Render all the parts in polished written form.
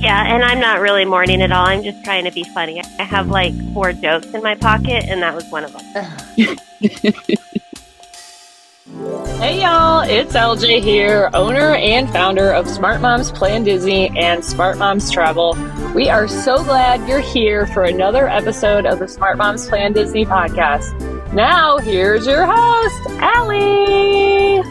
Yeah, and I'm not really mourning at all. I'm just trying to be funny. I have like 4 jokes in my pocket, and that was one of them. Hey y'all, it's LJ here, owner and founder of Smart Moms Plan Disney and Smart Moms Travel. We are so glad you're here for another episode of the Smart Moms Plan Disney podcast. Now, here's your host, Allie.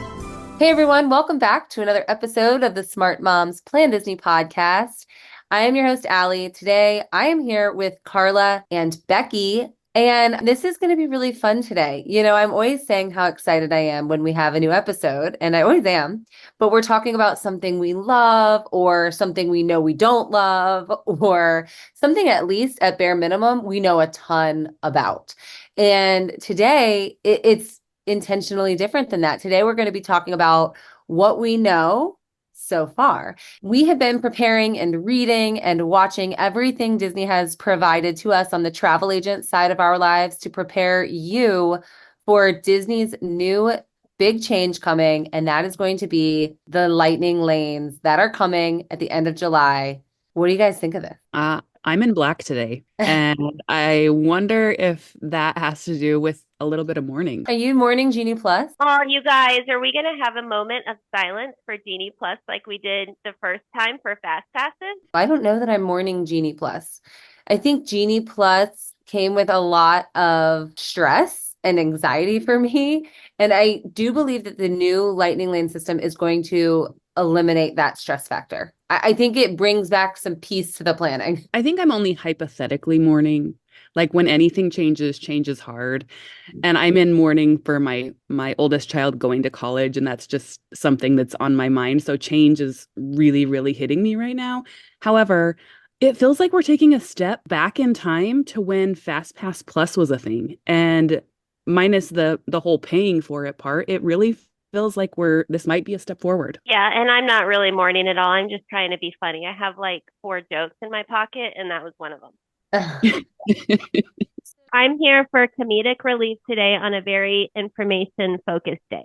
Hey everyone, welcome back to another episode of the Smart Moms Plan Disney podcast. I am your host, Allie. Today, I am here with Karla and Becki, and this is going to be really fun today. You know, I'm always saying how excited I am when we have a new episode, and I always am, but we're talking about something we love or something we know we don't love or something at least at bare minimum we know a ton about. And today, it's intentionally different than that. Today, we're going to be talking about what we know so far. We have been preparing and reading and watching everything Disney has provided to us on the travel agent side of our lives to prepare you for Disney's new big change coming, and that is going to be the lightning lanes that are coming at the end of July. What do you guys think of this? I'm in black today, and I wonder if that has to do with a little bit of mourning. Are you mourning Genie Plus? Oh, you guys, are we going to have a moment of silence for Genie Plus like we did the first time for FastPasses? I don't know that I'm mourning Genie Plus. I think Genie Plus came with a lot of stress and anxiety for me. And I do believe that the new Lightning Lane system is going to eliminate that stress factor. I think it brings back some peace to the planning. I think I'm only hypothetically mourning. Like when anything changes, change is hard. And I'm in mourning for my oldest child going to college, and that's just something that's on my mind. So change is really, really hitting me right now. However, it feels like we're taking a step back in time to when FastPass Plus was a thing. And minus the whole paying for it part, it really feels like this might be a step forward. Yeah, and I'm not really mourning at all. I'm just trying to be funny. I have like 4 jokes in my pocket, and that was one of them. I'm here for comedic relief today on a very information-focused day.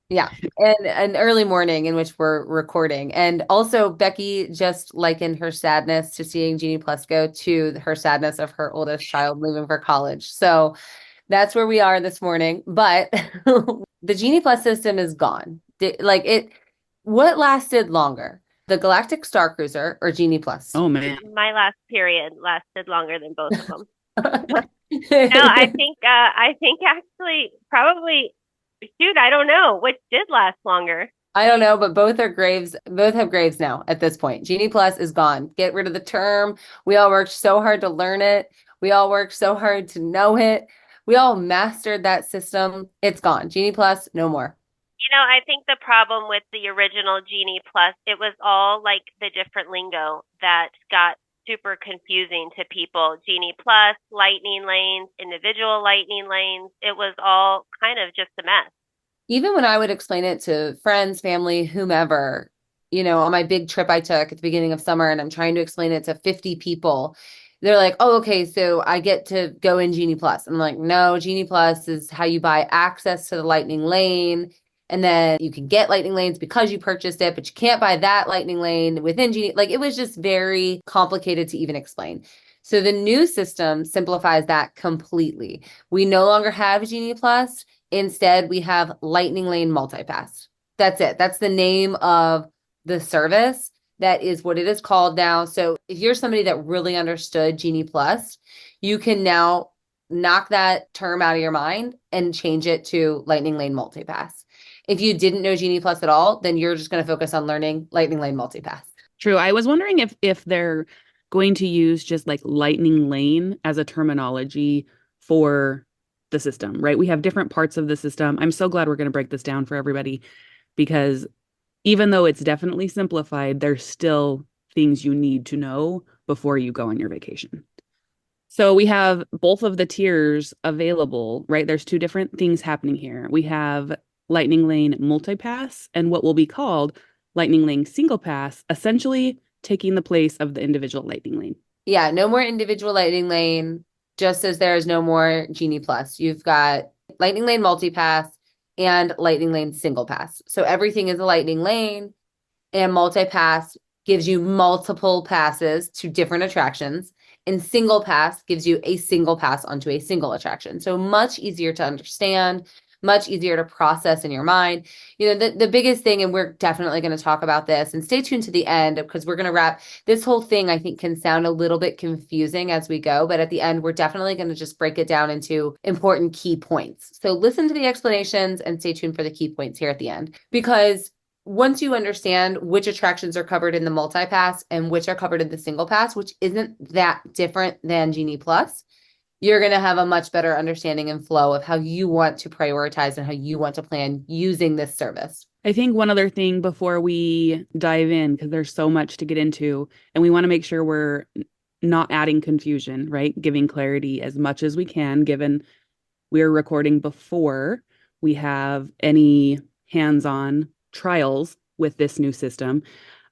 Yeah, and an early morning in which we're recording. And also, Becki just likened her sadness to seeing Genie Plus go to her sadness of her oldest child leaving for college. So that's where we are this morning. But the Genie Plus system is gone. What lasted longer? The Galactic Star Cruiser or Genie Plus? Oh, man. My last period lasted longer than both of them. No, I think actually probably, shoot, I don't know. Which did last longer? I don't know, but both are graves. Both have graves now at this point. Genie Plus is gone. Get rid of the term. We all worked so hard to learn it. We all worked so hard to know it. We all mastered that system. It's gone. Genie Plus, no more. You know, I think the problem with the original Genie Plus, it was all like the different lingo that got super confusing to people. Genie Plus, lightning lanes, individual lightning lanes. It was all kind of just a mess. Even when I would explain it to friends, family, whomever, you know, on my big trip I took at the beginning of summer, and I'm trying to explain it to 50 people, they're like, oh, okay, so I get to go in Genie Plus. I'm like, no, Genie Plus is how you buy access to the lightning lane. And then you can get lightning lanes because you purchased it, but you can't buy that lightning lane within Genie. Like, it was just very complicated to even explain. So the new system simplifies that completely. We no longer have Genie Plus. Instead, we have Lightning Lane Multipass. That's it. That's the name of the service. That is what it is called now. So if you're somebody that really understood Genie Plus, you can now knock that term out of your mind and change it to Lightning Lane Multipass. If you didn't know Genie Plus at all, then you're just going to focus on learning Lightning Lane Multipass. True. I was wondering if they're going to use just like Lightning Lane as a terminology for the system, right? We have different parts of the system. I'm so glad we're going to break this down for everybody, because even though it's definitely simplified, there's still things you need to know before you go on your vacation. So we have both of the tiers available, right? There's 2 different things happening here. We have Lightning Lane Multipass and what will be called Lightning Lane Single Pass, essentially taking the place of the individual Lightning Lane. Yeah, no more individual Lightning Lane, just as there is no more Genie Plus. You've got Lightning Lane Multipass and Lightning Lane Single Pass. So everything is a Lightning Lane, and Multipass gives you multiple passes to different attractions, and single pass gives you a single pass onto a single attraction. So much easier to understand, much easier to process in your mind. The biggest thing, and we're definitely going to talk about this, and stay tuned to the end because we're going to wrap this whole thing. I think can sound a little bit confusing as we go, but at the end, we're definitely going to just break it down into important key points. So listen to the explanations and stay tuned for the key points here at the end, because once you understand which attractions are covered in the multi-pass and which are covered in the single pass, which isn't that different than Genie Plus, you're going to have a much better understanding and flow of how you want to prioritize and how you want to plan using this service. I think one other thing before we dive in, because there's so much to get into, and we want to make sure we're not adding confusion, right? Giving clarity as much as we can, given we're recording before we have any hands-on trials with this new system.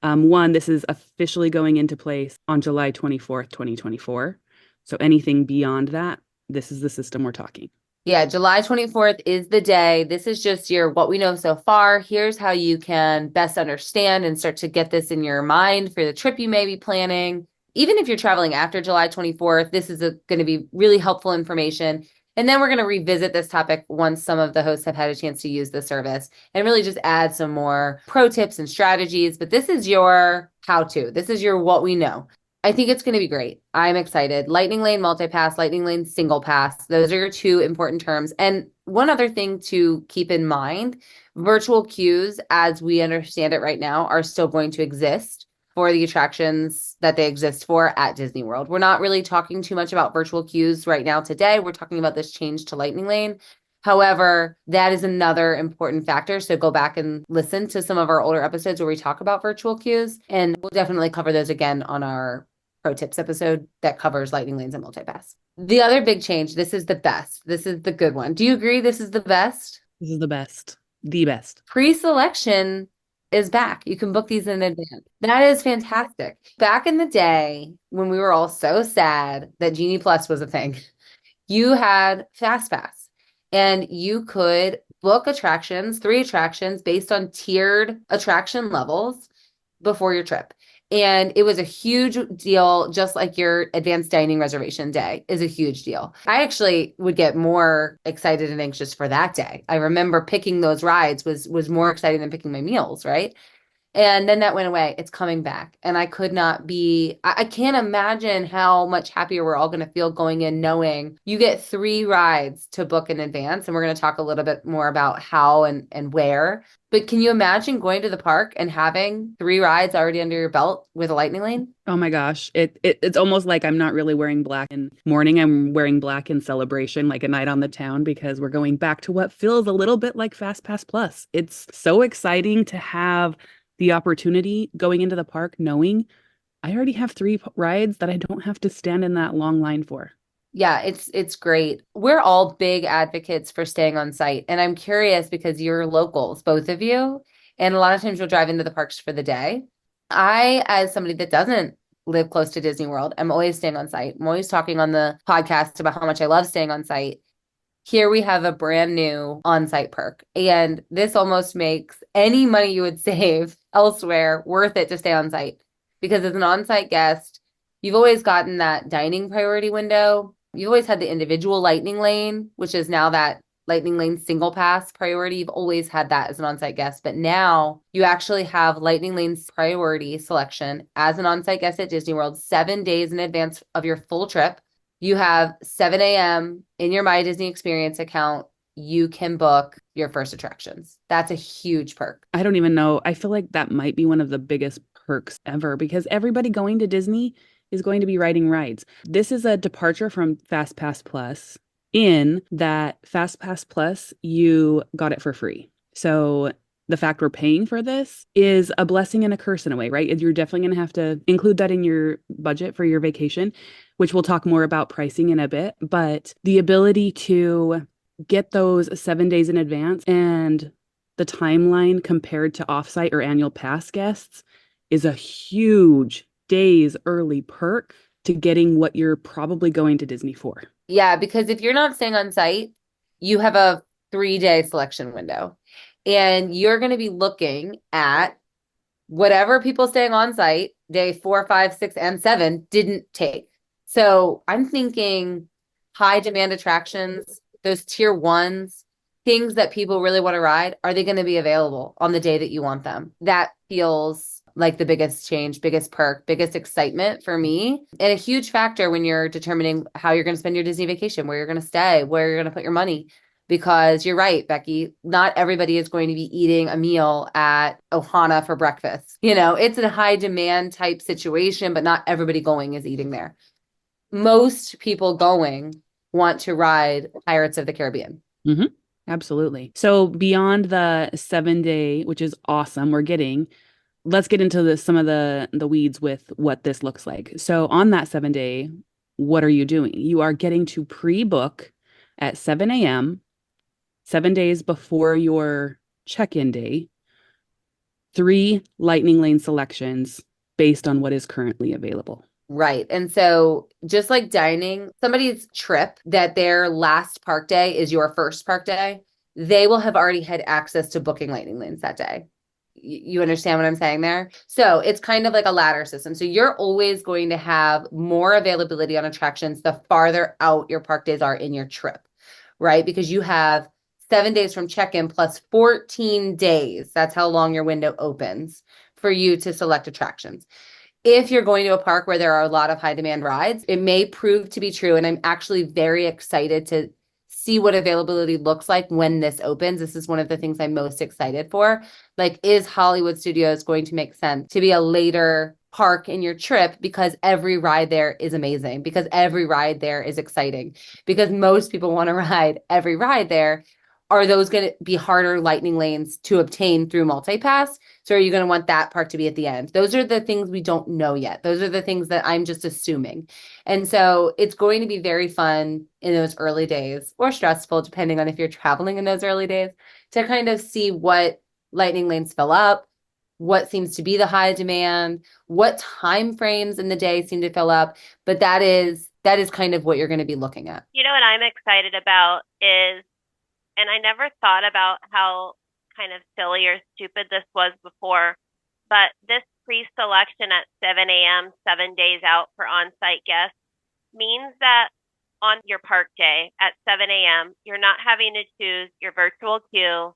One, this is officially going into place on July 24th, 2024. So anything beyond that, this is the system we're talking. Yeah, July 24th is the day. This is just what we know so far. Here's how you can best understand and start to get this in your mind for the trip you may be planning. Even if you're traveling after July 24th, this is going to be really helpful information. And then we're going to revisit this topic once some of the hosts have had a chance to use the service and really just add some more pro tips and strategies. But this is your how-to. This is your what we know. I think it's going to be great. I'm excited. Lightning Lane multi-pass, Lightning Lane single pass. Those are your two important terms. And one other thing to keep in mind, virtual queues, as we understand it right now, are still going to exist for the attractions that they exist for at Disney World. We're not really talking too much about virtual queues right now today. We're talking about this change to Lightning Lane. However, that is another important factor. So go back and listen to some of our older episodes where we talk about virtual queues, and we'll definitely cover those again on our pro tips episode that covers Lightning Lanes and multi-pass. The other big change, this is the best. This is the good one. Do you agree this is the best? This is the best. The best. Pre-selection is back. You can book these in advance. That is fantastic. Back in the day when we were all so sad that Genie Plus was a thing, you had FastPass and you could book attractions, 3 attractions based on tiered attraction levels before your trip. And it was a huge deal, just like your advanced dining reservation day is a huge deal. I actually would get more excited and anxious for that day. I remember picking those rides was more exciting than picking my meals, right? And then that went away. It's coming back. And I can't imagine how much happier we're all going to feel going in knowing you get 3 rides to book in advance. And we're going to talk a little bit more about how and where. But can you imagine going to the park and having 3 rides already under your belt with a Lightning Lane? Oh my gosh. It's almost like I'm not really wearing black in mourning. I'm wearing black in celebration, like a night on the town, because we're going back to what feels a little bit like FastPass Plus. It's so exciting to have the opportunity going into the park knowing I already have 3 rides that I don't have to stand in that long line for. Yeah, it's great. We're all big advocates for staying on site. And I'm curious because you're locals, both of you. And a lot of times you'll drive into the parks for the day. I, as somebody that doesn't live close to Disney World, I'm always staying on site. I'm always talking on the podcast about how much I love staying on site. Here we have a brand new on-site perk. And this almost makes any money you would save elsewhere worth it to stay on site. Because as an on-site guest, you've always gotten that dining priority window. You've always had the individual Lightning Lane, which is now that Lightning Lane single pass priority. You've always had that as an on-site guest, but now you actually have Lightning Lane's priority selection as an on-site guest at Disney World 7 days in advance of your full trip. You have 7 a.m. in your My Disney Experience account. You can book your first attractions. That's a huge perk. I don't even know. I feel like that might be one of the biggest perks ever because everybody going to Disney is going to be riding rides. This is a departure from FastPass Plus in that FastPass Plus, you got it for free. So the fact we're paying for this is a blessing and a curse in a way, right? You're definitely going to have to include that in your budget for your vacation, which we'll talk more about pricing in a bit. But the ability to get those 7 days in advance and the timeline compared to offsite or annual pass guests is a huge days early perk to getting what you're probably going to Disney for. Yeah, because if you're not staying on site, you have a 3-day selection window and you're going to be looking at whatever people staying on site, day 4, 5, 6, and 7 didn't take. So I'm thinking high demand attractions, those tier ones, things that people really want to ride, are they going to be available on the day that you want them? That feels like the biggest change, biggest perk, biggest excitement for me, and a huge factor when you're determining how you're going to spend your Disney vacation, where you're going to stay, where you're going to put your money. Because you're right, Becki, not everybody is going to be eating a meal at Ohana for breakfast. It's a high demand type situation, but not everybody going is eating there. Most people going want to ride Pirates of the Caribbean. Mm-hmm. Absolutely. So beyond the 7-day, which is awesome, let's get into some of the weeds with what this looks like. So on that 7-day, what are you doing? You are getting to pre-book at 7 a.m., 7 days before your check-in day, 3 lightning lane selections based on what is currently available. Right. And so just like dining, somebody's trip that their last park day is your first park day, they will have already had access to booking lightning lanes that day. You understand what I'm saying there? So it's kind of like a ladder system. So you're always going to have more availability on attractions the farther out your park days are in your trip, right? Because you have 7 days from check-in plus 14 days. That's how long your window opens for you to select attractions. If you're going to a park where there are a lot of high demand rides, it may prove to be true. And I'm actually very excited to see what availability looks like when this opens. This is one of the things I'm most excited for. Like, is Hollywood Studios going to make sense to be a later park in your trip because every ride there is amazing, because every ride there is exciting, because most people want to ride every ride there? Are those going to be harder lightning lanes to obtain through multi-pass? So are you going to want that part to be at the end? Those are the things we don't know yet. Those are the things that I'm just assuming. And so it's going to be very fun in those early days, or stressful, depending on if you're traveling in those early days, to kind of see what lightning lanes fill up, what seems to be the high demand, what time frames in the day seem to fill up. But that is kind of what you're going to be looking at. You know what I'm excited about is, and I never thought about how kind of silly or stupid this was before, but this pre-selection at 7 a.m., 7 days out for on-site guests means that on your park day at 7 a.m., you're not having to choose your virtual queue,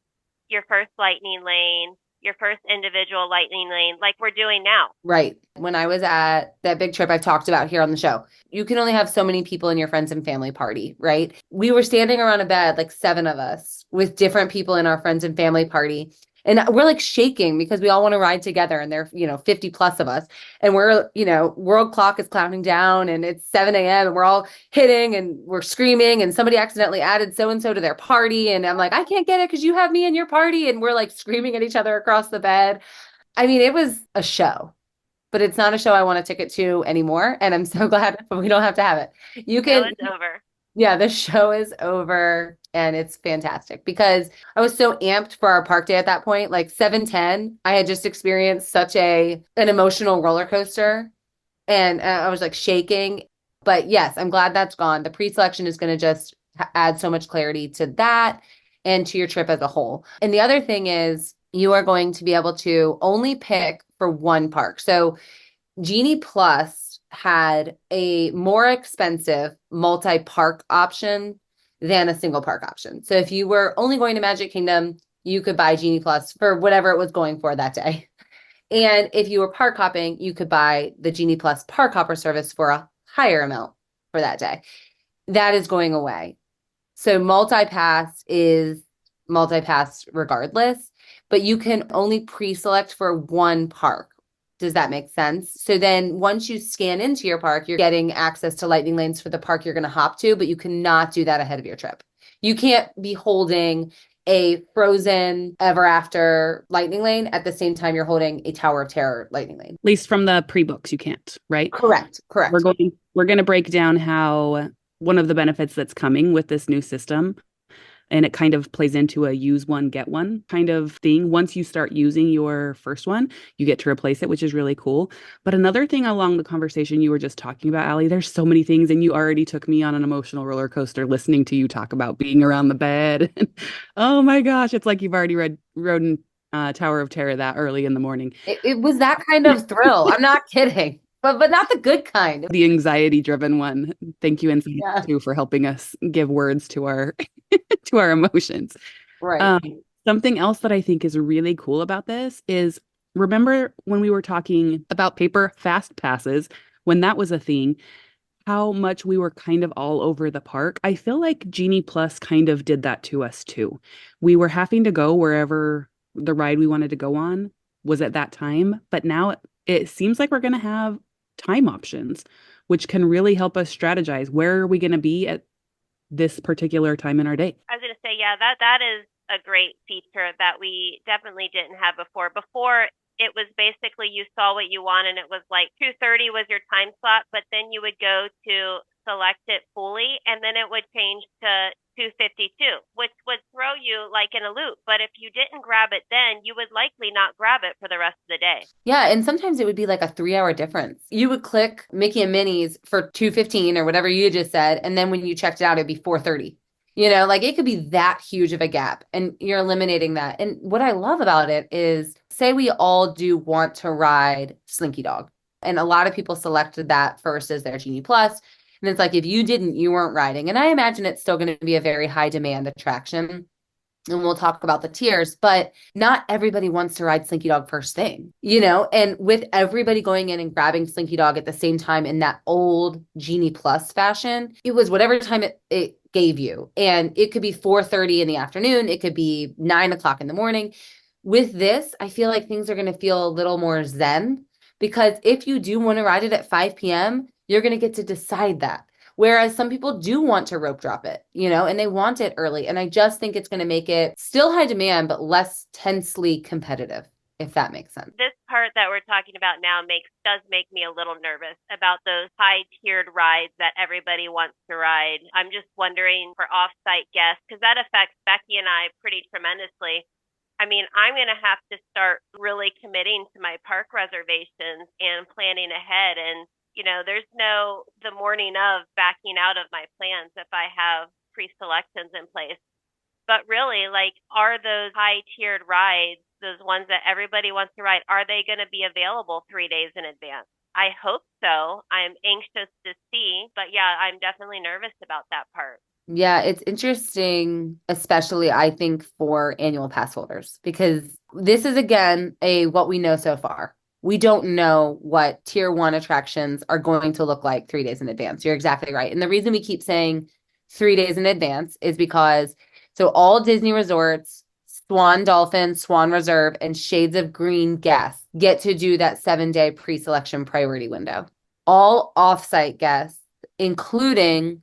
your first lightning lane, your first individual lightning lane, like we're doing now. Right. When I was at that big trip I've talked about here on the show, you can only have so many people in your friends and family party, right? We were standing around a bed, like 7 of us, with different people in our friends and family party. And we're like shaking because we all want to ride together, and there are 50 plus of us. And we're, world clock is counting down and it's 7 a.m. and we're all hitting and we're screaming, and somebody accidentally added so-and-so to their party. And I'm like, I can't get it because you have me in your party. And we're like screaming at each other across the bed. I mean, it was a show, but it's not a show I want a ticket to anymore. And I'm so glad we don't have to have it. It's over. Yeah, the show is over, and it's fantastic because I was so amped for our park day at that point. Like 7:10, I had just experienced such an emotional roller coaster, and I was like shaking. But yes, I'm glad that's gone. The pre-selection is going to just add so much clarity to that and to your trip as a whole. And the other thing is, you are going to be able to only pick for one park. So Genie Plus had a more expensive multi-park option than a single park option. So if you were only going to Magic Kingdom, you could buy Genie Plus for whatever it was going for that day. And if you were park hopping, you could buy the Genie Plus park hopper service for a higher amount for that day. That is going away. So multi-pass is multi-pass regardless, but you can only pre-select for one park. Does that make sense? So then once you scan into your park, you're getting access to lightning lanes for the park you're going to hop to, but you cannot do that ahead of your trip. You can't be holding a Frozen Ever After lightning lane at the same time you're holding a Tower of Terror lightning lane. At least from the pre-books, you can't, right? Correct. We're going to break down how one of the benefits that's coming with this new system, and it kind of plays into a use one, get one kind of thing. Once you start using your first one, you get to replace it, which is really cool. But another thing along the conversation you were just talking about, Allie, there's so many things, and you already took me on an emotional roller coaster listening to you talk about being around the bed. Oh my gosh, it's like you've already ridden Tower of Terror that early in the morning. It was that kind of thrill. I'm not kidding. But not the good kind. The anxiety-driven one. Thank you, Inside Yeah. too, for helping us give words to our to our emotions. Right. Something else that I think is really cool about this is remember when we were talking about paper fast passes, when that was a thing, how much we were kind of all over the park. I feel like Genie Plus kind of did that to us too. We were having to go wherever the ride we wanted to go on was at that time, but now it seems like we're going to have time options, which can really help us strategize. Where are we going to be at this particular time in our day? I was going to say, yeah, that is a great feature that we definitely didn't have before. Before, it was basically you saw what you want and it was like 2:30 was your time slot, but then you would go to select it fully and then it would change to 2:52, which would throw you like in a loop. But if you didn't grab it then, you would likely not grab it for the rest of the day. Yeah, and sometimes it would be like a 3-hour difference. You would click Mickey and Minnie's for 2:15 or whatever you just said, and then when you checked it out, it'd be 4:30. Like it could be that huge of a gap, and you're eliminating that. And what I love about it is, say we all do want to ride Slinky Dog, and a lot of people selected that first as their Genie Plus. And it's like, if you didn't, you weren't riding. And I imagine it's still going to be a very high demand attraction. And we'll talk about the tiers, but not everybody wants to ride Slinky Dog first thing, and with everybody going in and grabbing Slinky Dog at the same time in that old Genie Plus fashion, it was whatever time it gave you. And it could be 4:30 in the afternoon. It could be 9 o'clock in the morning. With this, I feel like things are going to feel a little more zen, because if you do want to ride it at 5 p.m., you're going to get to decide that. Whereas some people do want to rope drop it, and they want it early. And I just think it's going to make it still high demand, but less tensely competitive, if that makes sense. This part that we're talking about now does make me a little nervous about those high-tiered rides that everybody wants to ride. I'm just wondering for off-site guests, because that affects Becki and I pretty tremendously. I mean, I'm going to have to start really committing to my park reservations and planning ahead. And there's no the morning of backing out of my plans if I have pre-selections in place. But really, like, are those high-tiered rides, those ones that everybody wants to ride, are they going to be available 3 days in advance? I hope so. I'm anxious to see. But yeah, I'm definitely nervous about that part. Yeah, it's interesting, especially I think for annual pass holders, because this is, again, what we know so far. We don't know what tier 1 attractions are going to look like 3 days in advance. You're exactly right. And the reason we keep saying 3 days in advance is because all Disney resorts, Swan Dolphin, Swan Reserve, and Shades of Green guests get to do that 7-day pre-selection priority window. All off-site guests, including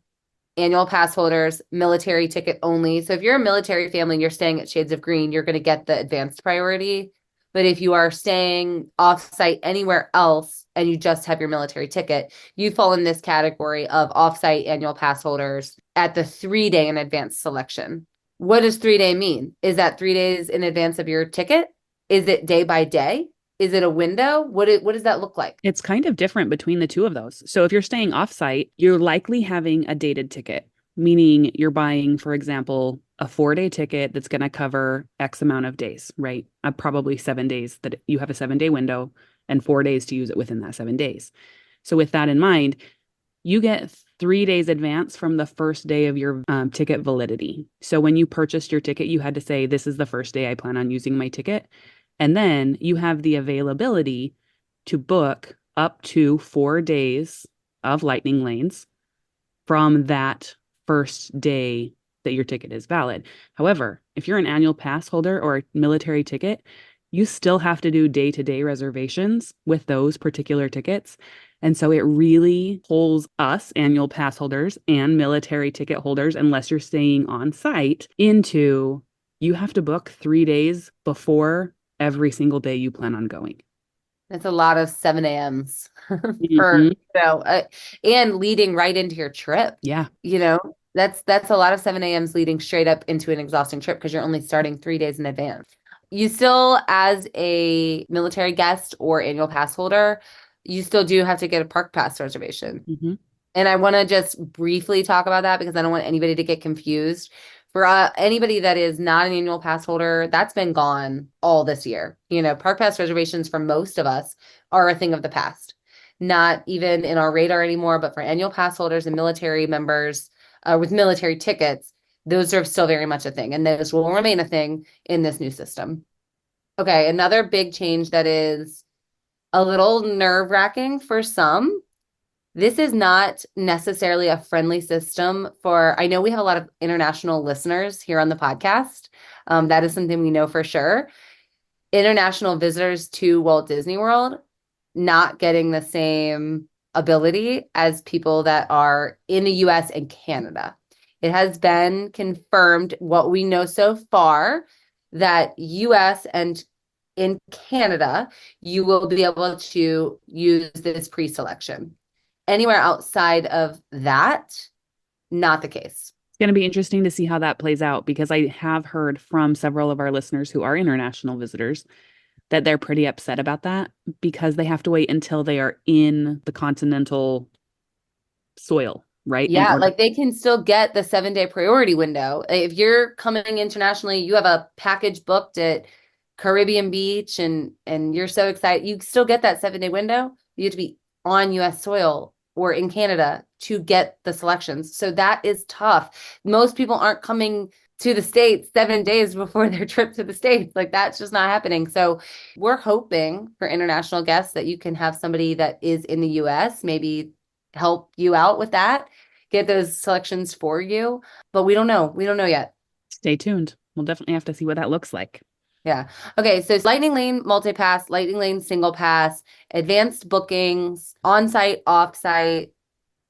annual pass holders, military ticket only. So if you're a military family and you're staying at Shades of Green, you're going to get the advanced priority. But if you are staying off-site anywhere else and you just have your military ticket, you fall in this category of off-site annual pass holders at the 3-day in advance selection. What does 3-day mean? Is that 3 days in advance of your ticket? Is it day by day? Is it a window? What does that look like? It's kind of different between the two of those. So if you're staying off-site, you're likely having a dated ticket, meaning you're buying, for example, a 4-day ticket that's going to cover X amount of days, right? Probably 7 days, that you have a 7-day window and 4 days to use it within that 7 days. So with that in mind, you get 3 days advance from the first day of your ticket validity. So when you purchased your ticket, you had to say, this is the first day I plan on using my ticket. And then you have the availability to book up to 4 days of lightning lanes from that first day that your ticket is valid. However, if you're an annual pass holder or a military ticket, you still have to do day-to-day reservations with those particular tickets. And so it really pulls us annual pass holders and military ticket holders, unless you're staying on site, into you have to book 3 days before every single day you plan on going. It's a lot of 7 a.m.s for, and leading right into your trip. Yeah. That's a lot of 7 a.m.s leading straight up into an exhausting trip because you're only starting 3 days in advance. You still, as a military guest or annual pass holder, you still do have to get a park pass reservation. Mm-hmm. And I want to just briefly talk about that because I don't want anybody to get confused. For anybody that is not an annual pass holder, that's been gone all this year. Park pass reservations for most of us are a thing of the past. Not even in our radar anymore, but for annual pass holders and military members with military tickets, those are still very much a thing, and those will remain a thing in this new system. Okay, another big change that is a little nerve-wracking for some. This is not necessarily a friendly system I know we have a lot of international listeners here on the podcast. That is something we know for sure. International visitors to Walt Disney World not getting the same ability as people that are in the US and Canada. It has been confirmed, what we know so far, that US and in Canada, you will be able to use this pre-selection. Anywhere outside of that, not the case. It's going to be interesting to see how that plays out, because I have heard from several of our listeners who are international visitors that they're pretty upset about that, because they have to wait until they are in the continental soil, right? Yeah, like they can still get the 7-day priority window. If you're coming internationally, you have a package booked at Caribbean Beach and you're so excited, you still get that 7-day window. You have to be on US soil or in Canada to get the selections. So that is tough. Most people aren't coming to the States 7 days before their trip to the States. Like, that's just not happening. So we're hoping for international guests that you can have somebody that is in the US maybe help you out with that, get those selections for you. But we don't know. We don't know yet. Stay tuned. We'll definitely have to see what that looks like. Yeah. Okay. So Lightning Lane multi-pass, Lightning Lane single pass, advanced bookings, on-site, off-site.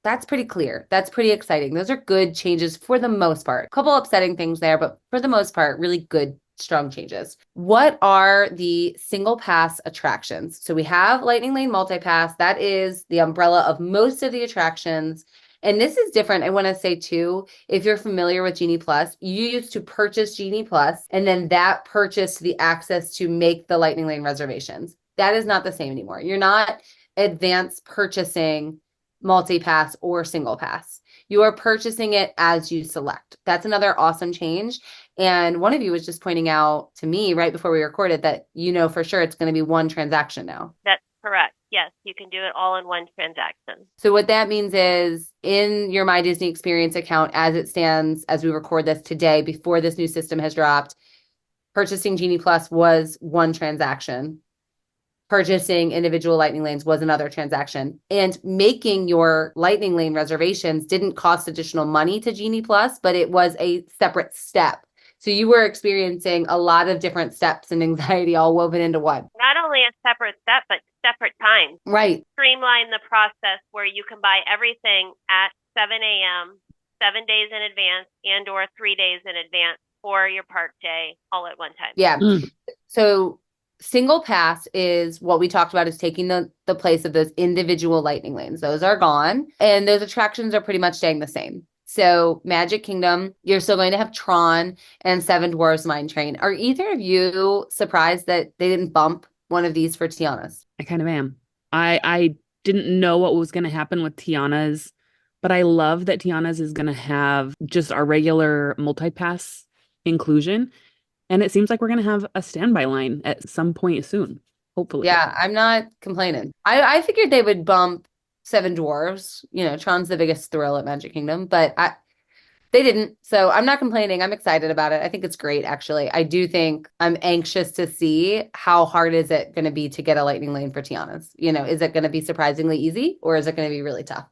That's pretty clear. That's pretty exciting. Those are good changes for the most part. A couple upsetting things there, but for the most part, really good, strong changes. What are the single pass attractions? So we have Lightning Lane multi-pass. That is the umbrella of most of the attractions. And this is different. I want to say too, if you're familiar with Genie Plus, you used to purchase Genie Plus, and then that purchased the access to make the Lightning Lane reservations. That is not the same anymore. You're not advanced purchasing multi-pass or single pass. You are purchasing it as you select. That's another awesome change. And one of you was just pointing out to me right before we recorded that for sure it's going to be one transaction now. That's correct. Yes, you can do it all in one transaction. So what that means is in your My Disney Experience account, as it stands, as we record this today, before this new system has dropped, purchasing Genie Plus was one transaction. Purchasing individual Lightning Lanes was another transaction. And making your Lightning Lane reservations didn't cost additional money to Genie Plus, but it was a separate step. So you were experiencing a lot of different steps and anxiety all woven into one. Not only a separate step, but separate times. Right. Streamline the process where you can buy everything at 7 a.m., 7 days in advance, and or 3 days in advance for your park day all at one time. Yeah. So single pass is what we talked about, is taking the place of those individual Lightning Lanes. Those are gone. And those attractions are pretty much staying the same. So Magic Kingdom, you're still going to have Tron and Seven Dwarfs Mine Train. Are either of you surprised that they didn't bump one of these for Tiana's? I kind of am. I didn't know what was going to happen with Tiana's, but I love that Tiana's is going to have just our regular multi-pass inclusion. And it seems like we're going to have a standby line at some point soon, hopefully. Yeah, I'm not complaining. I figured they would bump Seven Dwarfs. Tron's the biggest thrill at Magic Kingdom, but they didn't. So I'm not complaining. I'm excited about it. I think it's great, actually. I do think I'm anxious to see how hard is it going to be to get a Lightning Lane for Tiana's. Is it going to be surprisingly easy, or is it going to be really tough?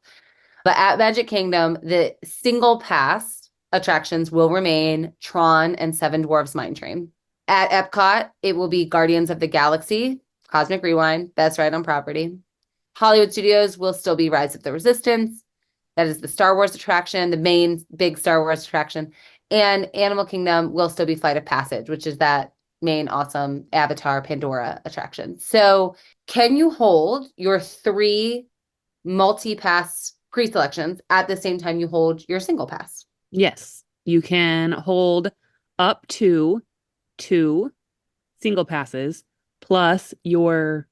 But at Magic Kingdom, the single pass attractions will remain Tron and Seven Dwarfs Mine Train. At Epcot, it will be Guardians of the Galaxy, Cosmic Rewind, best ride on property. Hollywood Studios will still be Rise of the Resistance. That is the Star Wars attraction, the main big Star Wars attraction. And Animal Kingdom will still be Flight of Passage, which is that main awesome Avatar Pandora attraction. So can you hold your 3 multi-pass pre-selections at the same time you hold your single pass? Yes, you can hold up to 2 single passes plus your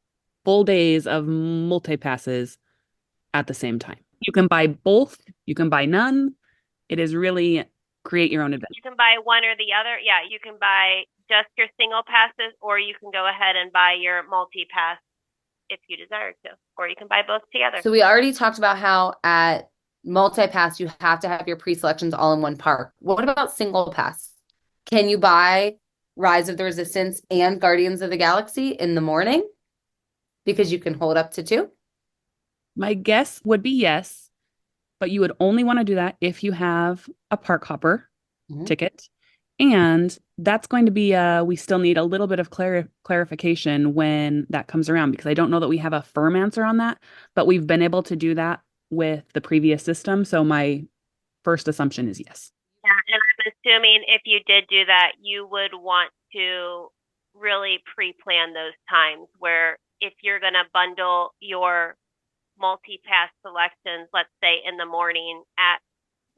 full days of multi-passes at the same time. You can buy both. You can buy none. It is really create your own adventure. You can buy one or the other. Yeah, you can buy just your single passes, or you can go ahead and buy your multi-pass if you desire to, or you can buy both together. So we already talked about how at multi-pass, you have to have your pre-selections all in one park. What about single pass? Can you buy Rise of the Resistance and Guardians of the Galaxy in the morning? Because you can hold up to 2? My guess would be yes, but you would only want to do that if you have a park hopper ticket. And that's going to be, we still need a little bit of clarification when that comes around, because I don't know that we have a firm answer on that, but we've been able to do that with the previous system. So my first assumption is yes. Yeah, and I'm assuming if you did do that, you would want to really pre-plan those times where if you're going to bundle your multi-pass selections, let's say in the morning at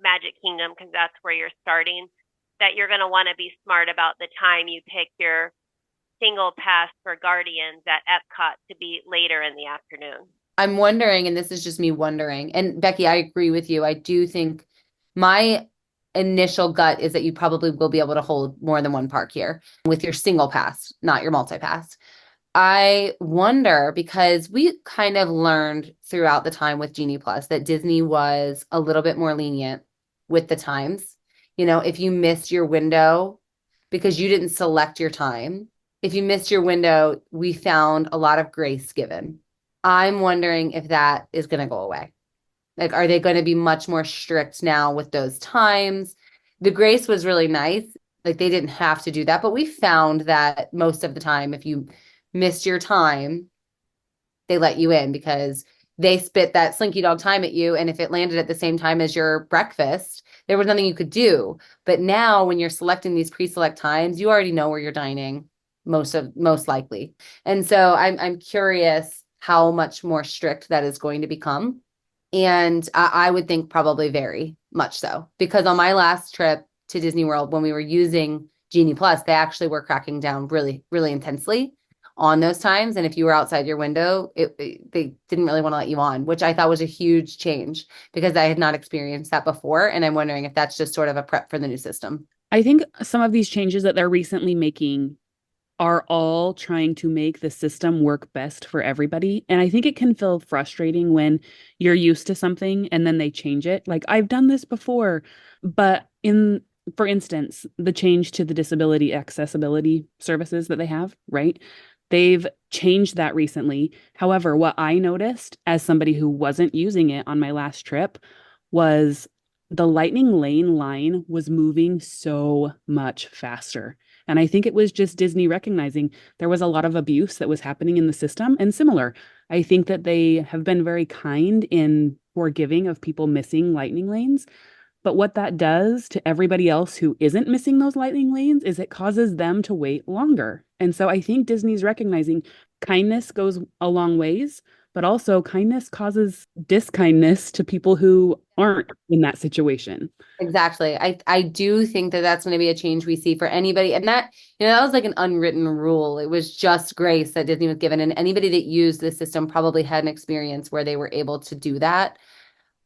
Magic Kingdom, because that's where you're starting, that you're going to want to be smart about the time you pick your single pass for Guardians at Epcot to be later in the afternoon. I'm wondering, and this is just me wondering, and Becki, I agree with you. I do think my initial gut is that you probably will be able to hold more than one park here with your single pass, not your multi-pass. I wonder, because we kind of learned throughout the time with Genie Plus that Disney was a little bit more lenient with the times. You know, if you missed your window because you didn't select your time, if you missed your window, we found a lot of grace given. I'm wondering if that is going to go away. Like, are they going to be much more strict now with those times? The grace was really nice. Like, they didn't have to do that, but we found that most of the time, if you missed your time, they let you in because they spit that Slinky Dog time at you. And if it landed at the same time as your breakfast, there was nothing you could do. But now when you're selecting these pre-select times, you already know where you're dining most likely. And so I'm curious how much more strict that is going to become. And I would think probably very much so, because on my last trip to Disney World, when we were using Genie Plus, they actually were cracking down really, really intensely on those times. And if you were outside your window, they didn't really want to let you on, which I thought was a huge change because I had not experienced that before. And I'm wondering if that's just sort of a prep for the new system. I think some of these changes that they're recently making are all trying to make the system work best for everybody. And I think it can feel frustrating when you're used to something and then they change it. Like, I've done this before, but for instance, the change to the disability accessibility services that they have, right? They've changed that recently. However, what I noticed as somebody who wasn't using it on my last trip was the Lightning Lane line was moving so much faster. And I think it was just Disney recognizing there was a lot of abuse that was happening in the system. And similar, I think that they have been very kind in forgiving of people missing lightning lanes. But what that does to everybody else who isn't missing those lightning lanes is it causes them to wait longer. And so I think Disney's recognizing kindness goes a long ways, but also kindness causes diskindness to people who aren't in that situation. Exactly. I do think that that's going to be a change we see for anybody. And that, that was like an unwritten rule. It was just grace that Disney was given. And anybody that used the system probably had an experience where they were able to do that.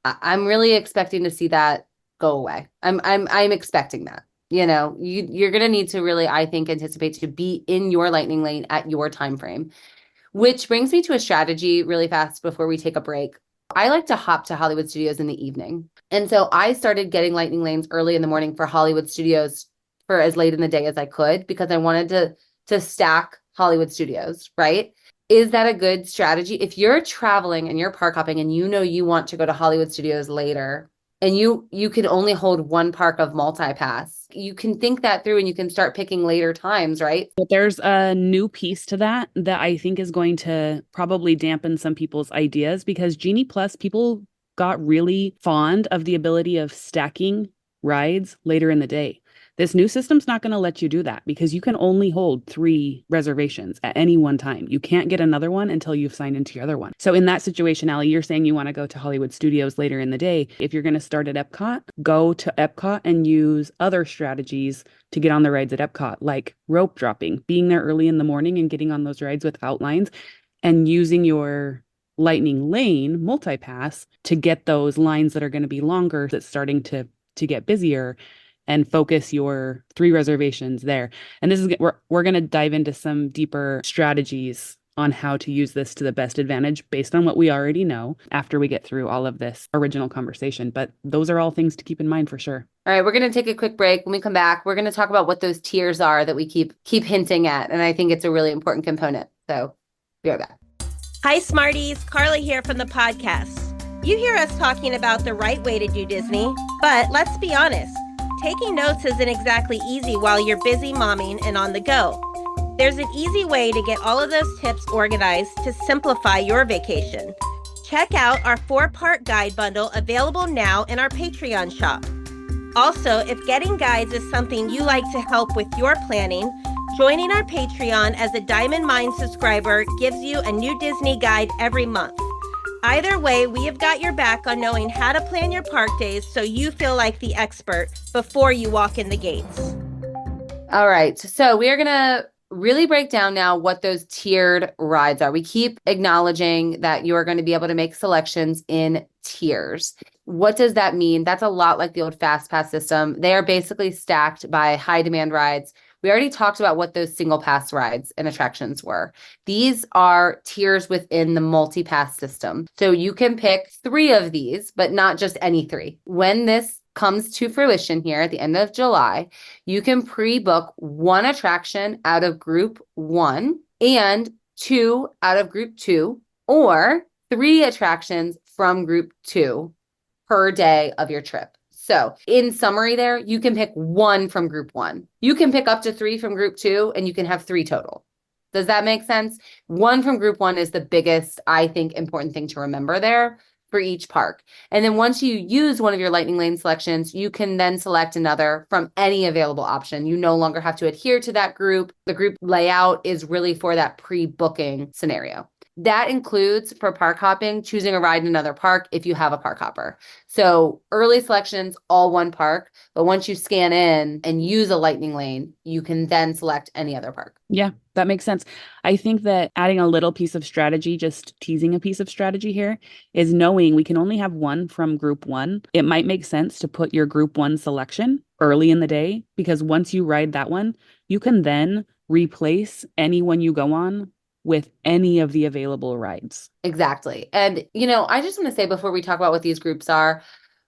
I'm really expecting to see that go away. I'm expecting that. You're going to need to really, I think, anticipate to be in your lightning lane at your time frame, which brings me to a strategy really fast before we take a break. I like to hop to Hollywood Studios in the evening. And so I started getting lightning lanes early in the morning for Hollywood Studios for as late in the day as I could, because I wanted to stack Hollywood Studios, right? Is that a good strategy? If you're traveling and you're park hopping and you want to go to Hollywood Studios later, and you can only hold one park of multi-pass, you can think that through and you can start picking later times, right? But there's a new piece to that I think is going to probably dampen some people's ideas, because Genie Plus, people got really fond of the ability of stacking rides later in the day. This new system's not going to let you do that because you can only hold 3 reservations at any one time. You can't get another one until you've signed into your other one. So in that situation, Allie, you're saying you want to go to Hollywood Studios later in the day. If you're going to start at Epcot, go to Epcot and use other strategies to get on the rides at Epcot, like rope dropping, being there early in the morning and getting on those rides without lines, and using your Lightning Lane multi-pass to get those lines that are going to be longer, that's starting to get busier. and focus your 3 reservations there. And this is we're going to dive into some deeper strategies on how to use this to the best advantage based on what we already know after we get through all of this original conversation. But those are all things to keep in mind for sure. All right, we're going to take a quick break. When we come back, we're going to talk about what those tiers are that we keep hinting at. And I think it's a really important component. So be right back. Hi, Smarties. Karla here from the podcast. You hear us talking about the right way to do Disney, but let's be honest, taking notes isn't exactly easy while you're busy momming and on the go. There's an easy way to get all of those tips organized to simplify your vacation. Check out our 4-part guide bundle available now in our Patreon shop. Also, if getting guides is something you like to help with your planning, joining our Patreon as a Diamond Mine subscriber gives you a new Disney guide every month. Either way, we have got your back on knowing how to plan your park days so you feel like the expert before you walk in the gates. All right, so we are going to really break down now what those tiered rides are. We keep acknowledging that you are going to be able to make selections in tiers. What does that mean? That's a lot like the old FastPass system. They are basically stacked by high demand rides. We already talked about what those single pass rides and attractions were. These are tiers within the multi-pass system. So you can pick 3 of these, but not just any 3. When this comes to fruition here at the end of July, you can pre-book 1 attraction out of group 1 and 2 out of group 2, or 3 attractions from group 2 per day of your trip. So in summary there, you can pick 1 from group 1. You can pick up to 3 from group 2, and you can have 3 total. Does that make sense? 1 from group 1 is the biggest, I think, important thing to remember there for each park. And then once you use one of your lightning lane selections, you can then select another from any available option. You no longer have to adhere to that group. The group layout is really for that pre-booking scenario. That includes, for park hopping, choosing a ride in another park if you have a park hopper. So early selections, all 1 park, but once you scan in and use a lightning lane, you can then select any other park. Yeah, that makes sense. I think that adding a little piece of strategy, just teasing a piece of strategy here, is knowing we can only have 1 from group 1. It might make sense to put your group 1 selection early in the day, because once you ride that one, you can then replace any one you go on with any of the available rides. Exactly. And, I just want to say before we talk about what these groups are,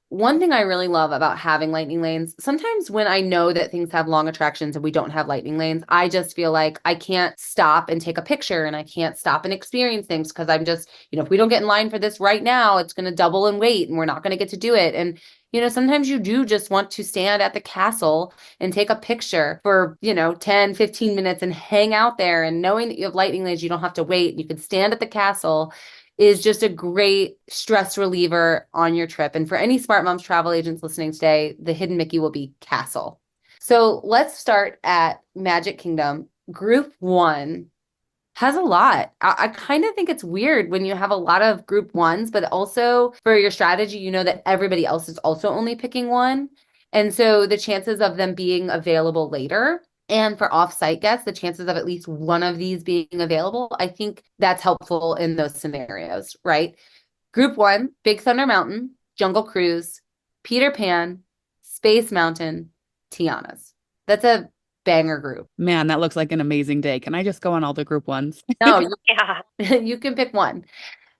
one thing I really love about having lightning lanes, sometimes when I know that things have long attractions and we don't have lightning lanes, I just feel like I can't stop and take a picture, and I can't stop and experience things because I'm just, if we don't get in line for this right now, it's going to double in wait and we're not going to get to do it. And sometimes you do just want to stand at the castle and take a picture for, 10, 15 minutes and hang out there, and knowing that you have lightning lanes, you don't have to wait. You can stand at the castle is just a great stress reliever on your trip. And for any Smart Moms travel agents listening today, the hidden Mickey will be castle. So let's start at Magic Kingdom. Group 1 has a lot. I kind of think it's weird when you have a lot of group 1s, but also for your strategy, that everybody else is also only picking 1. And so the chances of them being available later, and for off-site guests, the chances of at least one of these being available, I think that's helpful in those scenarios, right? Group 1, Big Thunder Mountain, Jungle Cruise, Peter Pan, Space Mountain, Tiana's. That's a banger group. Man, that looks like an amazing day. Can I just go on all the group 1s? No, Yeah. you can pick 1.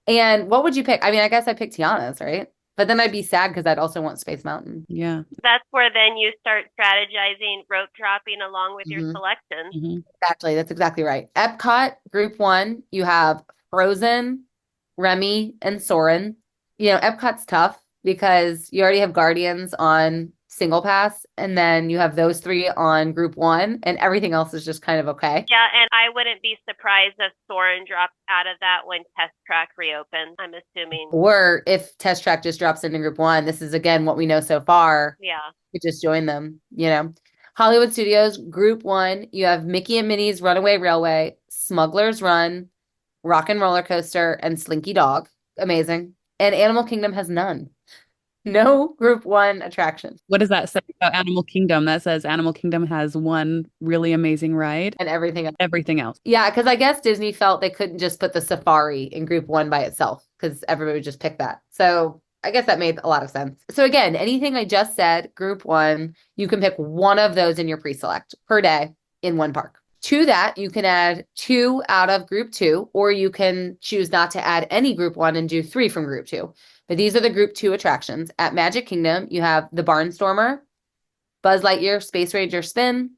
And what would you pick? I mean, I guess I'd pick Tiana's, right? But then I'd be sad because I'd also want Space Mountain. Yeah. That's where then you start strategizing, rope dropping along with your selections. Mm-hmm. Exactly. That's exactly right. Epcot, Group 1, you have Frozen, Remy, and Soarin'. Epcot's tough because you already have Guardians on single pass, and then you have those 3 on group 1, and everything else is just kind of okay. Yeah, and I wouldn't be surprised if Soarin' drops out of that when Test Track reopens, I'm assuming. Or if Test Track just drops into group 1, this is again what we know so far. Yeah. You just join them, Hollywood Studios, group 1, you have Mickey and Minnie's Runaway Railway, Smuggler's Run, Rock and Roller Coaster, and Slinky Dog. Amazing. And Animal Kingdom has none. No group 1 attractions. What does that say about Animal Kingdom? That says Animal Kingdom has 1 really amazing ride And everything else. Everything else. Yeah, because I guess Disney felt they couldn't just put the safari in group 1 by itself because everybody would just pick that. So I guess that made a lot of sense. So again, anything I just said, group one, you can pick one of those in your pre-select per day in one park. To that, you can add 2 out of group 2, or you can choose not to add any group 1 and do 3 from group 2. But these are the group 2 attractions. At Magic Kingdom, you have the Barnstormer, Buzz Lightyear Space Ranger Spin,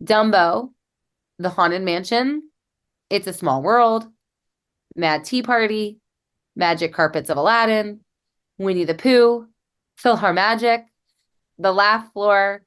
Dumbo, the Haunted Mansion, It's a Small World, Mad Tea Party, Magic Carpets of Aladdin, Winnie the Pooh, PhilharMagic, the Laugh Floor,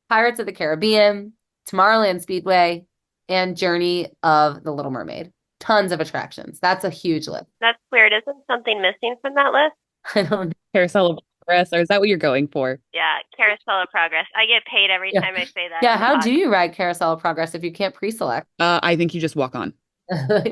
Pirates of the Caribbean, Tomorrowland Speedway, and Journey of the Little Mermaid. Tons of attractions. That's a huge list. That's weird. Isn't something missing from that list? I don't know. Carousel of Progress, or is that what you're going for? Yeah, Carousel of Progress. I get paid every time I say that. Yeah, how do you ride Carousel of Progress if you can't pre-select? I think you just walk on. Rope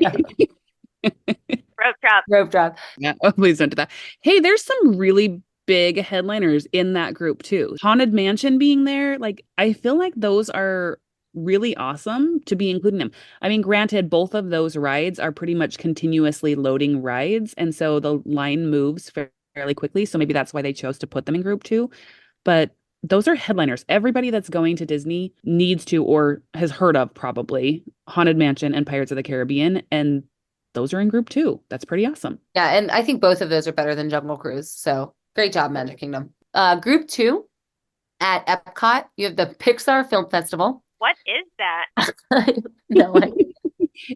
drop. Rope drop. Yeah, please don't do that. Hey, there's some really big headliners in that group too. Haunted Mansion being there, like I feel like those are really awesome to be including them. I mean, granted, both of those rides are pretty much continuously loading rides, and so the line moves fairly quickly. So maybe that's why they chose to put them in group 2. But those are headliners. Everybody that's going to Disney needs to or has heard of probably Haunted Mansion and Pirates of the Caribbean, and those are in group 2. That's pretty awesome. Yeah, and I think both of those are better than Jungle Cruise. So great job, Magic Kingdom. Group 2 at Epcot, you have the Pixar Film Festival. What is that? No,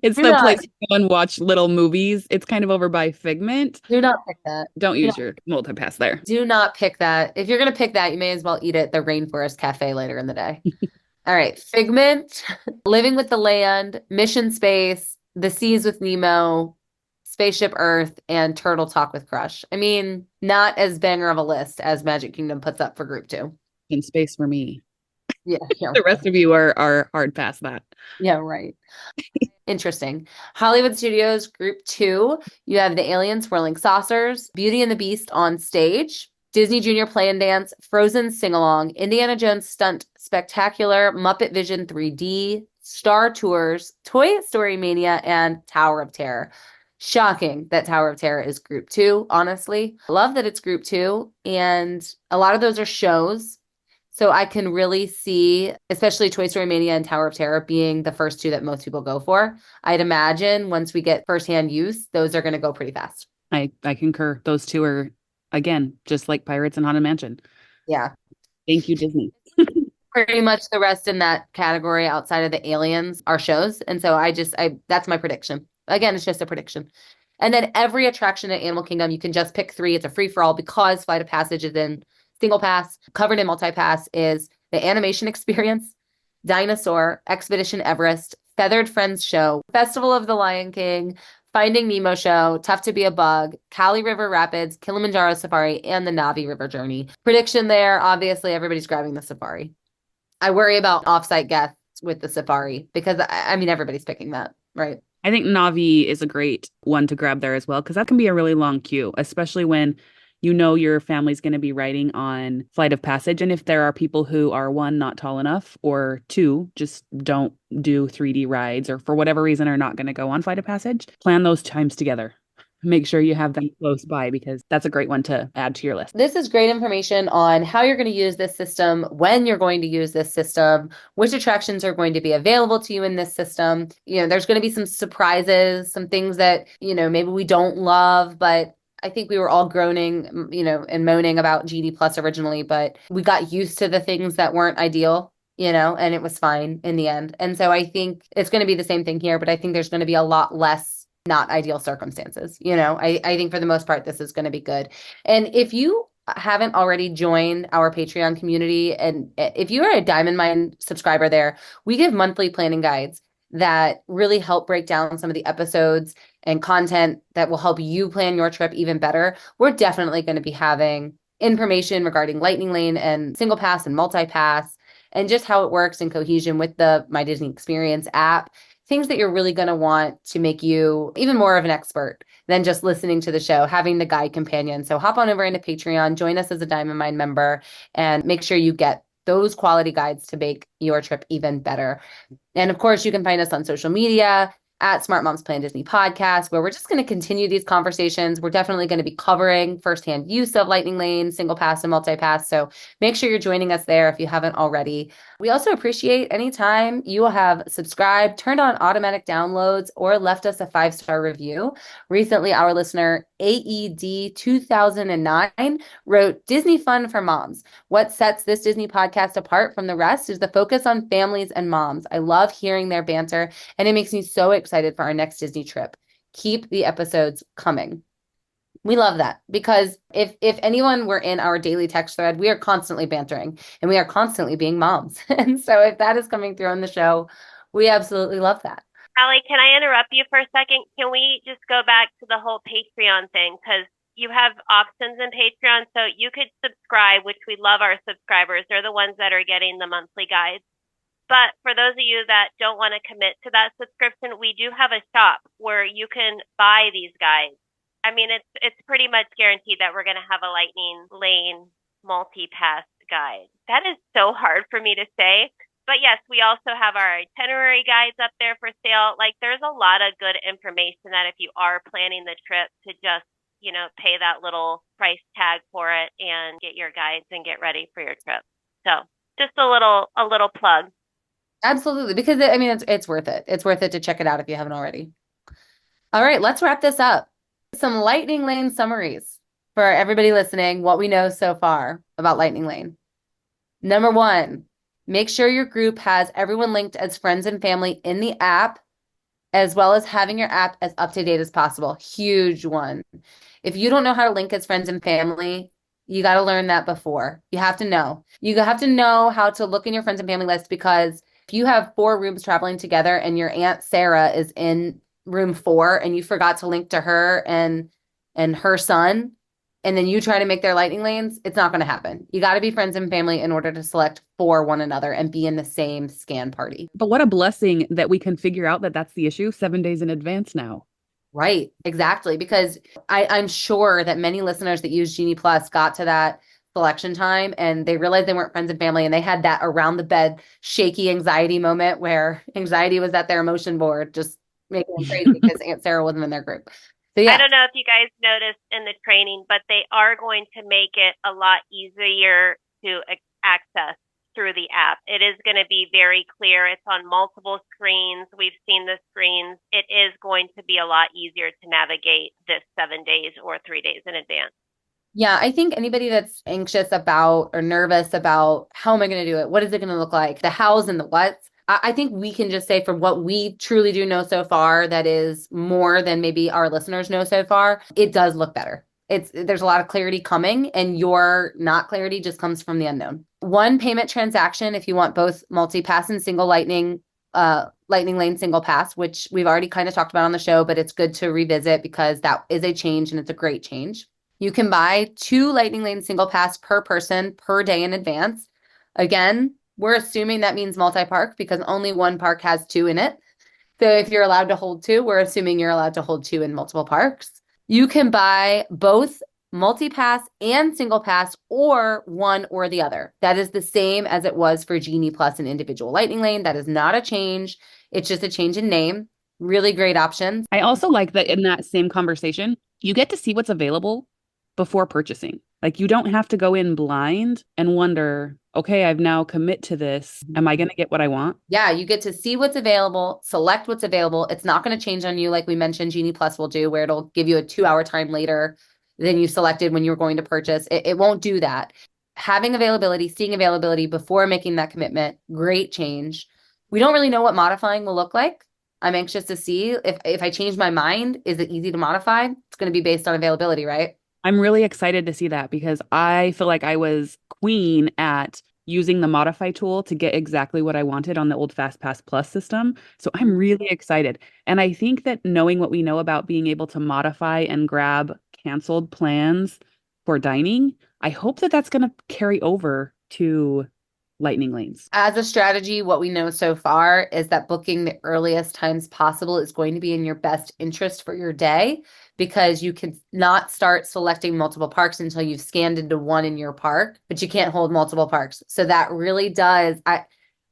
it's the place to go and watch little movies. It's kind of over by Figment. Do not pick that. Don't use your multi-pass there. Do not pick that. If you're going to pick that, you may as well eat at the Rainforest Cafe later in the day. All right. Figment, Living with the Land, Mission Space, The Seas with Nemo, Spaceship Earth, and Turtle Talk with Crush. I mean, not as banger of a list as Magic Kingdom puts up for group 2. In space for me. Yeah. The rest of you are hard past that. Yeah, right. Interesting. Hollywood Studios Group 2, you have the Alien Swirling Saucers, Beauty and the Beast on stage, Disney Junior Play and Dance, Frozen Sing-Along, Indiana Jones Stunt Spectacular, Muppet Vision 3D, Star Tours, Toy Story Mania, and Tower of Terror. Shocking that Tower of Terror is group 2, honestly. Love that it's group 2, and a lot of those are shows. So I can really see, especially Toy Story Mania and Tower of Terror being the first 2 that most people go for. I'd imagine once we get firsthand use, those are going to go pretty fast. I concur. Those 2 are, again, just like Pirates and Haunted Mansion. Yeah. Thank you, Disney. Pretty much the rest in that category outside of the aliens are shows. And so that's my prediction. Again, it's just a prediction. And then every attraction at Animal Kingdom, you can just pick 3. It's a free-for-all because Flight of Passage is in single pass. Covered in multi-pass is the Animation Experience, Dinosaur, Expedition Everest, Feathered Friends Show, Festival of the Lion King, Finding Nemo Show, Tough to Be a Bug, Kali River Rapids, Kilimanjaro Safari, and the Navi River Journey. Prediction there, obviously everybody's grabbing the Safari. I worry about offsite guests with the Safari because, I mean, everybody's picking that, right? I think Navi is a great one to grab there as well, because that can be a really long queue, especially when you know your family's going to be riding on Flight of Passage. And if there are people who are 1, not tall enough, or 2, just don't do 3D rides, or for whatever reason are not going to go on Flight of Passage, plan those times together. Make sure you have them close by, because that's a great one to add to your list. This is great information on how you're going to use this system, when you're going to use this system, which attractions are going to be available to you in this system. You know, there's going to be some surprises, some things that, you know, maybe we don't love, but I think we were all groaning, you know, and moaning about Genie Plus originally, but we got used to the things that weren't ideal, you know, and it was fine in the end. And so I think it's going to be the same thing here, but I think there's going to be a lot less not ideal circumstances. You know, I think for the most part, this is going to be good. And if you haven't already joined our Patreon community, and if you are a Diamond Mine subscriber there, we give monthly planning guides that really help break down some of the episodes and content that will help you plan your trip even better. We're definitely going to be having information regarding Lightning Lane and single pass and multi-pass and just how it works in cohesion with the My Disney Experience app. Things that you're really going to want to make you even more of an expert than just listening to the show, having the guide companion. So hop on over into Patreon, join us as a Diamond Mine member, and make sure you get those quality guides to make your trip even better. And of course, you can find us on social media at Smart Moms Plan Disney podcast, where we're just going to continue these conversations. We're definitely going to be covering firsthand use of Lightning Lane, single pass, and multi-pass. So make sure you're joining us there if you haven't already. We also appreciate any time you have subscribed, turned on automatic downloads, or left us a 5-star review. Recently, our listener, AED 2009, wrote, Disney Fun for Moms. What sets this Disney podcast apart from the rest is the focus on families and moms. I love hearing their banter, and it makes me so excited for our next Disney trip. Keep the episodes coming. We love that, because if anyone were in our daily text thread, we are constantly bantering and we are constantly being moms. And so if that is coming through on the show, we absolutely love that. Allie, can I interrupt you for a second? Can we just go back to the whole Patreon thing? Because you have options in Patreon, so you could subscribe, which we love our subscribers. They're the ones that are getting the monthly guides. But for those of you that don't want to commit to that subscription, we do have a shop where you can buy these guides. I mean, it's pretty much guaranteed that we're going to have a Lightning Lane multi-pass guide. That is so hard for me to say. But yes, we also have our itinerary guides up there for sale. Like, there's a lot of good information that if you are planning the trip, to just, pay that little price tag for it and get your guides and get ready for your trip. So just a little plug. Absolutely. Because it's worth it. It's worth it to check it out if you haven't already. All right, let's wrap this up. Some Lightning Lane summaries for everybody listening, what we know so far about Lightning Lane. Number 1, make sure your group has everyone linked as friends and family in the app, as well as having your app as up to date as possible. Huge one. If you don't know how to link as friends and family, you got to learn that before. You have to know. You have to know how to look in your friends and family list, because if you have 4 rooms traveling together and your Aunt Sarah is in room 4 and you forgot to link to her and her son, and then you try to make their Lightning Lanes, it's not going to happen. You got to be friends and family in order to select for one another and be in the same scan party. But what a blessing that we can figure out that that's the issue 7 days in advance now. Right, exactly. Because I'm sure that many listeners that use Genie Plus got to that selection time and they realized they weren't friends and family, and they had that around the bed shaky anxiety moment where anxiety was at their emotion board, just making them crazy because Aunt Sarah wasn't in their group. So yeah. I don't know if you guys noticed in the training, but they are going to make it a lot easier to access through the app. It is going to be very clear. It's on multiple screens. We've seen the screens. It is going to be a lot easier to navigate this 7 days or 3 days in advance. Yeah, I think anybody that's anxious about or nervous about how am I going to do it? What is it going to look like? The hows and the whats. I think we can just say, from what we truly do know so far, that is more than maybe our listeners know so far, it does look better. There's a lot of clarity coming, and your not clarity just comes from the unknown. 1 payment transaction if you want both multi-pass and single Lightning Lane single pass, which we've already kind of talked about on the show, but it's good to revisit because that is a change and it's a great change. You can buy 2 Lightning Lane single pass per person per day in advance. Again, we're assuming that means multi-park because only one park has 2 in it. So if you're allowed to hold 2, we're assuming you're allowed to hold 2 in multiple parks. You can buy both multi-pass and single pass, or one or the other. That is the same as it was for Genie Plus and individual Lightning Lane. That is not a change. It's just a change in name. Really great options. I also like that in that same conversation, you get to see what's available before purchasing. Like, you don't have to go in blind and wonder, okay, I've now commit to this. Am I going to get what I want? Yeah, you get to see what's available, select what's available. It's not going to change on you like we mentioned Genie Plus will do, where it'll give you a 2-hour time later than you selected when you were going to purchase. It won't do that. Having availability, seeing availability before making that commitment, great change. We don't really know what modifying will look like. I'm anxious to see if I change my mind, is it easy to modify? It's going to be based on availability, right? I'm really excited to see that because I feel like I was queen at using the modify tool to get exactly what I wanted on the old FastPass Plus system. So I'm really excited. And I think that knowing what we know about being able to modify and grab canceled plans for dining, I hope that that's going to carry over to Lightning Lanes. As a strategy, what we know so far is that booking the earliest times possible is going to be in your best interest for your day, because you can not start selecting multiple parks until you've scanned into one in your park, but you can't hold multiple parks. So that really does,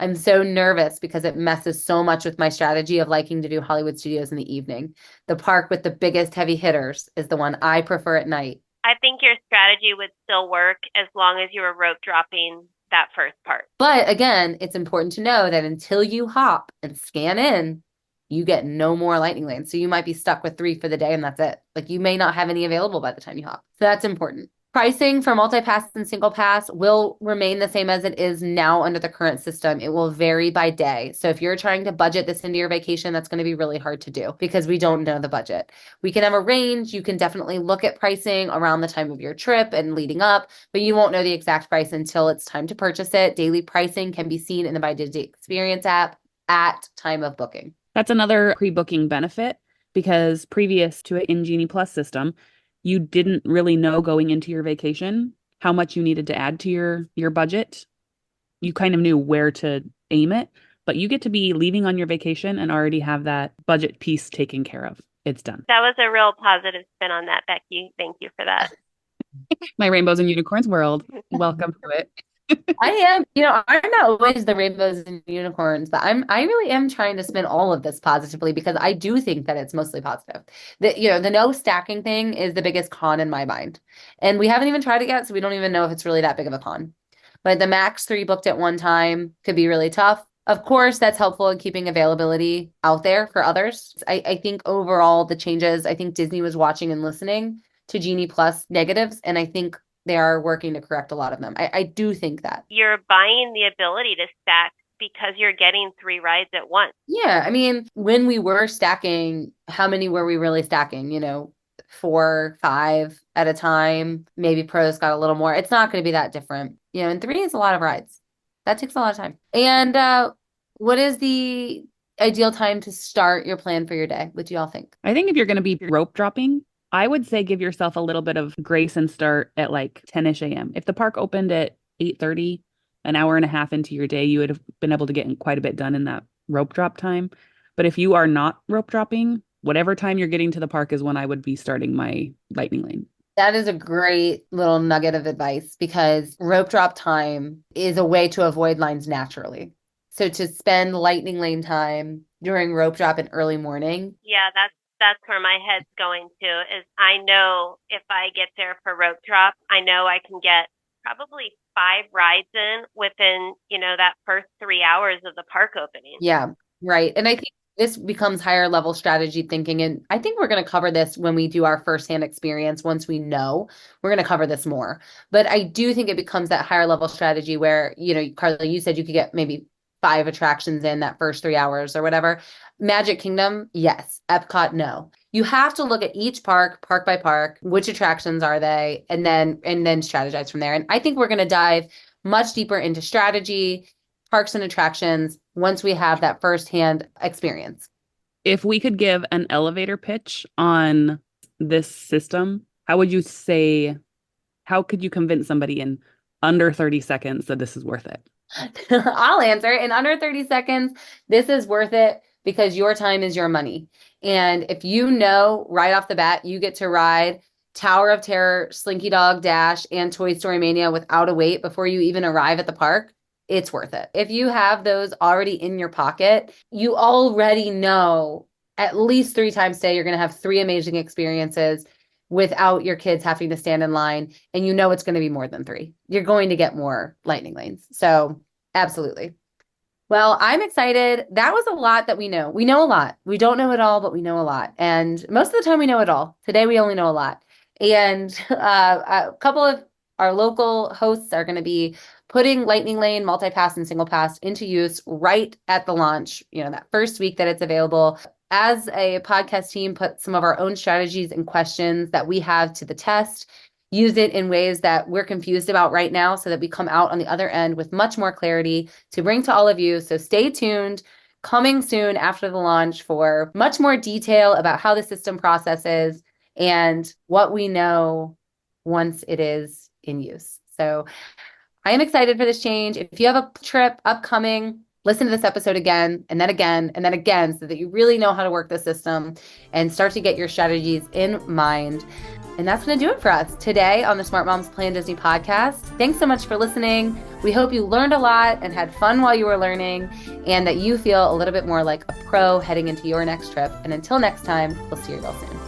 I'm so nervous because it messes so much with my strategy of liking to do Hollywood Studios in the evening. The park with the biggest heavy hitters is the one I prefer at night. I think your strategy would still work as long as you were rope dropping that first part. But again, it's important to know that until you hop and scan in, you get no more lightning lanes. So you might be stuck with 3 for the day and that's it. Like you may not have any available by the time you hop. So that's important. Pricing for multi-pass and single pass will remain the same as it is now under the current system. It will vary by day. So if you're trying to budget this into your vacation, that's going to be really hard to do because we don't know the budget. We can have a range. You can definitely look at pricing around the time of your trip and leading up, but you won't know the exact price until it's time to purchase it. Daily pricing can be seen in the My Disney Experience app at time of booking. That's another pre-booking benefit because previous to an Genie Plus system, you didn't really know going into your vacation how much you needed to add to your budget. You kind of knew where to aim it, but you get to be leaving on your vacation and already have that budget piece taken care of. It's done. That was a real positive spin on that, Becki. Thank you for that. My rainbows and unicorns world. Welcome to it. I am, I'm not always the rainbows and unicorns, but I really am trying to spin all of this positively because I do think that it's mostly positive. The no stacking thing is the biggest con in my mind. And we haven't even tried it yet, so we don't even know if it's really that big of a con. But the max 3 booked at one time could be really tough. Of course, that's helpful in keeping availability out there for others. I think overall the changes, I think Disney was watching and listening to Genie Plus negatives, and I think they are working to correct a lot of them. I do think that. You're buying the ability to stack because you're getting 3 rides at once. Yeah. I mean, when we were stacking, how many were we really stacking? 4, 5 at a time. Maybe pros got a little more. It's not going to be that different. And 3 is a lot of rides. That takes a lot of time. And what is the ideal time to start your plan for your day? What do y'all think? I think if you're going to be rope dropping, I would say give yourself a little bit of grace and start at like 10-ish a.m. If the park opened at 8:30, an hour and a half into your day, you would have been able to get quite a bit done in that rope drop time. But if you are not rope dropping, whatever time you're getting to the park is when I would be starting my lightning lane. That is a great little nugget of advice because rope drop time is a way to avoid lines naturally. So to spend lightning lane time during rope drop in early morning. Yeah, that's where my head's going to is I know if I get there for rope drop, I know I can get probably 5 rides in within, that first 3 hours of the park opening. Yeah, right. And I think this becomes higher level strategy thinking. And I think we're going to cover this when we do our firsthand experience. Once we know, we're going to cover this more. But I do think it becomes that higher level strategy where, Karla, you said you could get maybe 5 attractions in that first 3 hours or whatever. Magic Kingdom, yes. Epcot, no. You have to look at each park by park, which attractions are they, and then strategize from there. And I think we're going to dive much deeper into strategy, parks and attractions once we have that firsthand experience. If we could give an elevator pitch on this system, how could you convince somebody in under 30 seconds that this is worth it? I'll answer. In under 30 seconds, this is worth it because your time is your money. And if you know right off the bat, you get to ride Tower of Terror, Slinky Dog Dash, and Toy Story Mania without a wait before you even arrive at the park, it's worth it. If you have those already in your pocket, you already know at least 3 times a day, you're going to have 3 amazing experiences without your kids having to stand in line. And you know it's going to be more than 3. You're going to get more lightning lanes. So absolutely. Well, I'm excited. That was a lot that we know. We know a lot. We don't know it all, but we know a lot. And most of the time we know it all. Today, we only know a lot. And a couple of our local hosts are going to be putting lightning lane, multi-pass, and single pass into use right at the launch, that first week that it's available. As a podcast team, put some of our own strategies and questions that we have to the test, use it in ways that we're confused about right now so that we come out on the other end with much more clarity to bring to all of you. So stay tuned. Coming soon after the launch for much more detail about how the system processes and what we know once it is in use. So I am excited for this change. If you have a trip upcoming, listen to this episode again, and then again, and then again, so that you really know how to work the system and start to get your strategies in mind. And that's going to do it for us today on the Smart Moms Plan Disney podcast. Thanks so much for listening. We hope you learned a lot and had fun while you were learning, and that you feel a little bit more like a pro heading into your next trip. And until next time, we'll see you real soon.